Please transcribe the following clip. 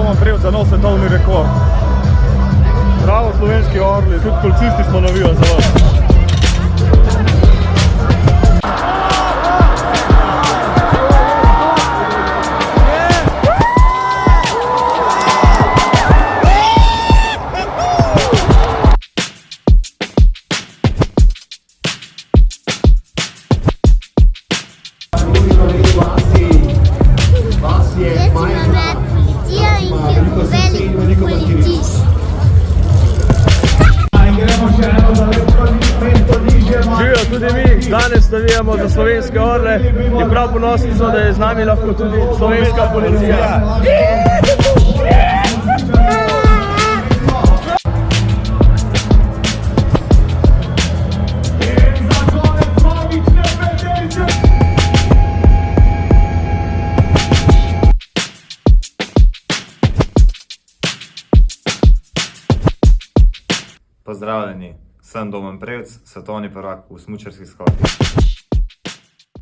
Domen Prevc za nov svetovni rekord. Bravo slovenski orli, tudi policisti smo navijali za vas. Tudi mi danes navijamo za slovenske orle in prav ponosni smo, da je z nami lahko tudi slovenska policija. Pozdravljeni, sem Domen Prevc, svetovni prvak v smučarskih skokih.